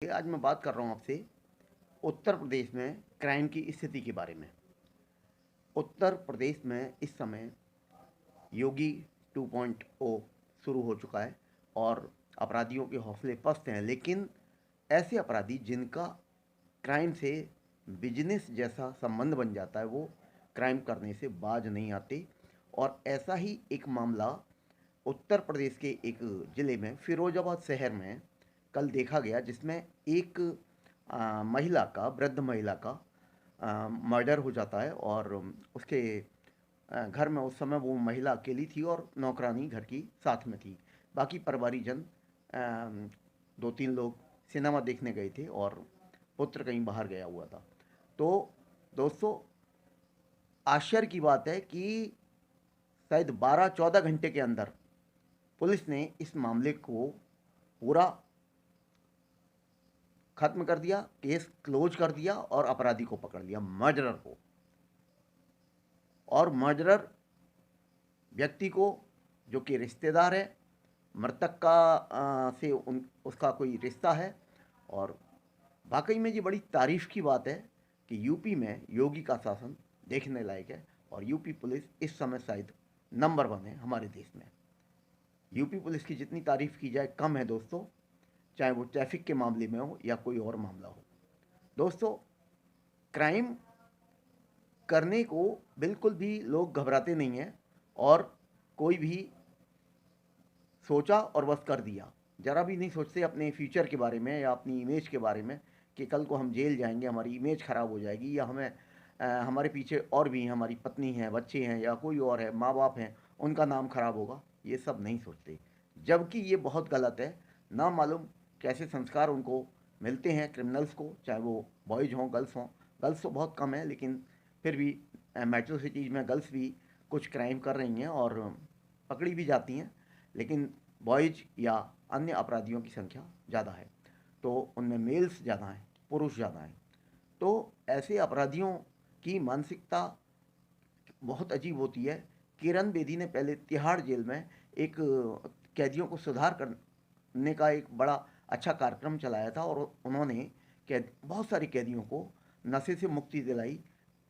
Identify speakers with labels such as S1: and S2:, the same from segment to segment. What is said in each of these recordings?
S1: आज मैं बात कर रहा हूँ आपसे उत्तर प्रदेश में क्राइम की स्थिति के बारे में। उत्तर प्रदेश में इस समय योगी 2.0 शुरू हो चुका है और अपराधियों के हौसले पस्त हैं, लेकिन ऐसे अपराधी जिनका क्राइम से बिजनेस जैसा संबंध बन जाता है वो क्राइम करने से बाज नहीं आते। और ऐसा ही एक मामला उत्तर प्रदेश के एक ज़िले में फिरोजाबाद शहर में कल देखा गया, जिसमें एक महिला का वृद्ध महिला का मर्डर हो जाता है। और उसके घर में उस समय वो महिला अकेली थी और नौकरानी घर की साथ में थी। बाकी परिवारीजन दो तीन लोग सिनेमा देखने गए थे और पुत्र कहीं बाहर गया हुआ था। तो दोस्तों, आश्चर्य की बात है कि शायद 12-14 घंटे के अंदर पुलिस ने इस मामले को पूरा खत्म कर दिया, केस क्लोज कर दिया और अपराधी को पकड़ लिया, मर्डरर को। और मर्डरर व्यक्ति को, जो कि रिश्तेदार है मृतक का, से उसका कोई रिश्ता है। और वाकई में ये बड़ी तारीफ की बात है कि यूपी में योगी का शासन देखने लायक है और यूपी पुलिस इस समय शायद नंबर 1 है हमारे देश में। यूपी पुलिस की जितनी तारीफ की जाए कम है दोस्तों, चाहे वो ट्रैफिक के मामले में हो या कोई और मामला हो। दोस्तों, क्राइम करने को बिल्कुल भी लोग घबराते नहीं हैं और कोई भी सोचा और बस कर दिया, ज़रा भी नहीं सोचते अपने फ्यूचर के बारे में या अपनी इमेज के बारे में कि कल को हम जेल जाएंगे, हमारी इमेज ख़राब हो जाएगी, या हमें हमारे पीछे और भी हमारी पत्नी है, बच्चे हैं या कोई और है, माँ बाप हैं, उनका नाम खराब होगा। ये सब नहीं सोचते, जबकि ये बहुत गलत है। ना मालूम कैसे संस्कार उनको मिलते हैं क्रिमिनल्स को, चाहे वो बॉयज़ हों गर्ल्स हों। गर्ल्स तो बहुत कम है, लेकिन फिर भी मेट्रो सिटीज़ में गर्ल्स भी कुछ क्राइम कर रही हैं और पकड़ी भी जाती हैं, लेकिन बॉयज़ या अन्य अपराधियों की संख्या ज़्यादा है। तो उनमें मेल्स ज़्यादा हैं, पुरुष ज़्यादा हैं। तो ऐसे अपराधियों की मानसिकता बहुत अजीब होती है। किरण बेदी ने पहले तिहाड़ जेल में एक कैदियों को सुधार करने का एक बड़ा अच्छा कार्यक्रम चलाया था और उन्होंने बहुत सारे कैदियों को नशे से मुक्ति दिलाई,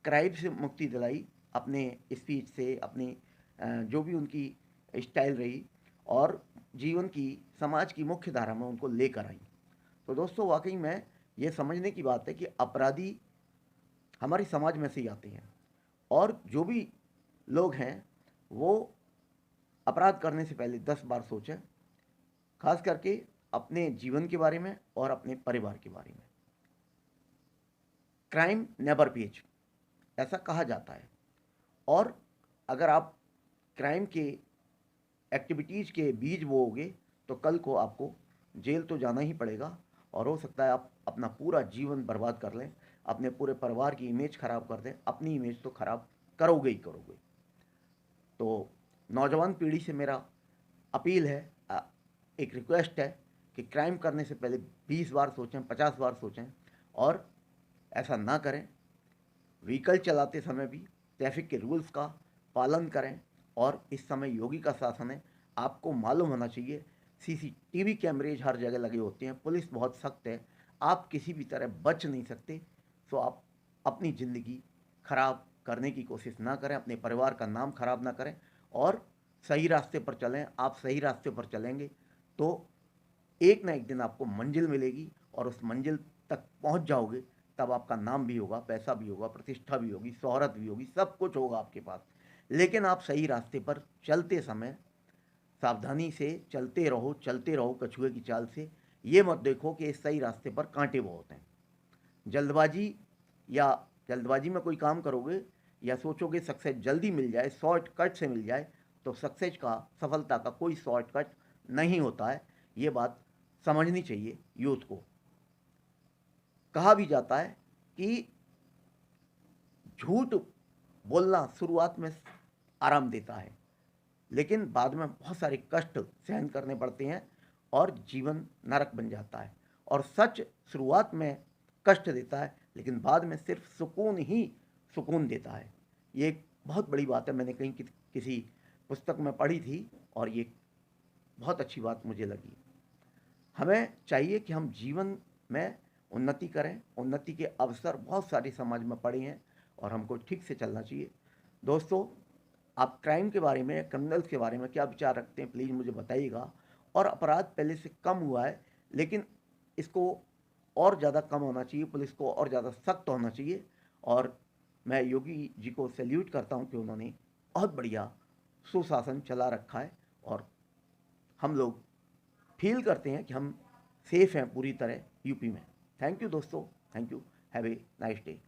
S1: क्राइम से मुक्ति दिलाई, अपने स्पीच से, अपनी जो भी उनकी स्टाइल रही, और जीवन की, समाज की मुख्य धारा में उनको लेकर आई। तो दोस्तों, वाकई में ये समझने की बात है कि अपराधी हमारे समाज में से ही आते हैं और जो भी लोग हैं वो अपराध करने से पहले 10 बार सोचें, खास करके अपने जीवन के बारे में और अपने परिवार के बारे में। क्राइम नेवर पेज, ऐसा कहा जाता है। और अगर आप क्राइम के एक्टिविटीज़ के बीज बोओगे तो कल को आपको जेल तो जाना ही पड़ेगा और हो सकता है आप अपना पूरा जीवन बर्बाद कर लें, अपने पूरे परिवार की इमेज ख़राब कर दें। अपनी इमेज तो ख़राब करोगे ही करोगे। तो नौजवान पीढ़ी से मेरा अपील है, एक रिक्वेस्ट है कि क्राइम करने से पहले 20 बार सोचें, 50 बार सोचें और ऐसा ना करें। व्हीकल चलाते समय भी ट्रैफिक के रूल्स का पालन करें। और इस समय योगी का शासन है, आपको मालूम होना चाहिए, सीसीटीवी कैमरेज हर जगह लगे होते हैं, पुलिस बहुत सख्त है, आप किसी भी तरह बच नहीं सकते। सो आप अपनी ज़िंदगी खराब करने की कोशिश ना करें, अपने परिवार का नाम खराब ना करें और सही रास्ते पर चलें। आप सही रास्ते पर चलेंगे तो एक ना एक दिन आपको मंजिल मिलेगी और उस मंजिल तक पहुंच जाओगे। तब आपका नाम भी होगा, पैसा भी होगा, प्रतिष्ठा भी होगी, शोहरत भी होगी, सब कुछ होगा आपके पास। लेकिन आप सही रास्ते पर चलते समय सावधानी से चलते रहो कछुए की चाल से। ये मत देखो कि इस सही रास्ते पर कांटे बहुत हैं। जल्दबाजी या जल्दबाजी में कोई काम करोगे या सोचोगे सक्सेस जल्दी मिल जाए, शॉर्टकट से मिल जाए, तो सक्सेस का, सफलता का कोई शॉर्टकट नहीं होता है। ये बात समझनी चाहिए यूथ को। कहा भी जाता है कि झूठ बोलना शुरुआत में आराम देता है, लेकिन बाद में बहुत सारे कष्ट सहन करने पड़ते हैं और जीवन नरक बन जाता है। और सच शुरुआत में कष्ट देता है, लेकिन बाद में सिर्फ सुकून ही सुकून देता है। ये एक बहुत बड़ी बात है, मैंने कहीं किसी पुस्तक में पढ़ी थी और ये बहुत अच्छी बात मुझे लगी। हमें चाहिए कि हम जीवन में उन्नति करें। उन्नति के अवसर बहुत सारे समाज में पड़े हैं और हमको ठीक से चलना चाहिए। दोस्तों, आप क्राइम के बारे में, क्रिमिनल्स के बारे में क्या विचार रखते हैं, प्लीज़ मुझे बताइएगा। और अपराध पहले से कम हुआ है, लेकिन इसको और ज़्यादा कम होना चाहिए, पुलिस को और ज़्यादा सख्त होना चाहिए। और मैं योगी जी को सैल्यूट करता हूं कि उन्होंने बहुत बढ़िया सुशासन चला रखा है और हम लोग फील करते हैं कि हम सेफ हैं पूरी तरह यूपी में। थैंक यू दोस्तों, thank you, have a nice day.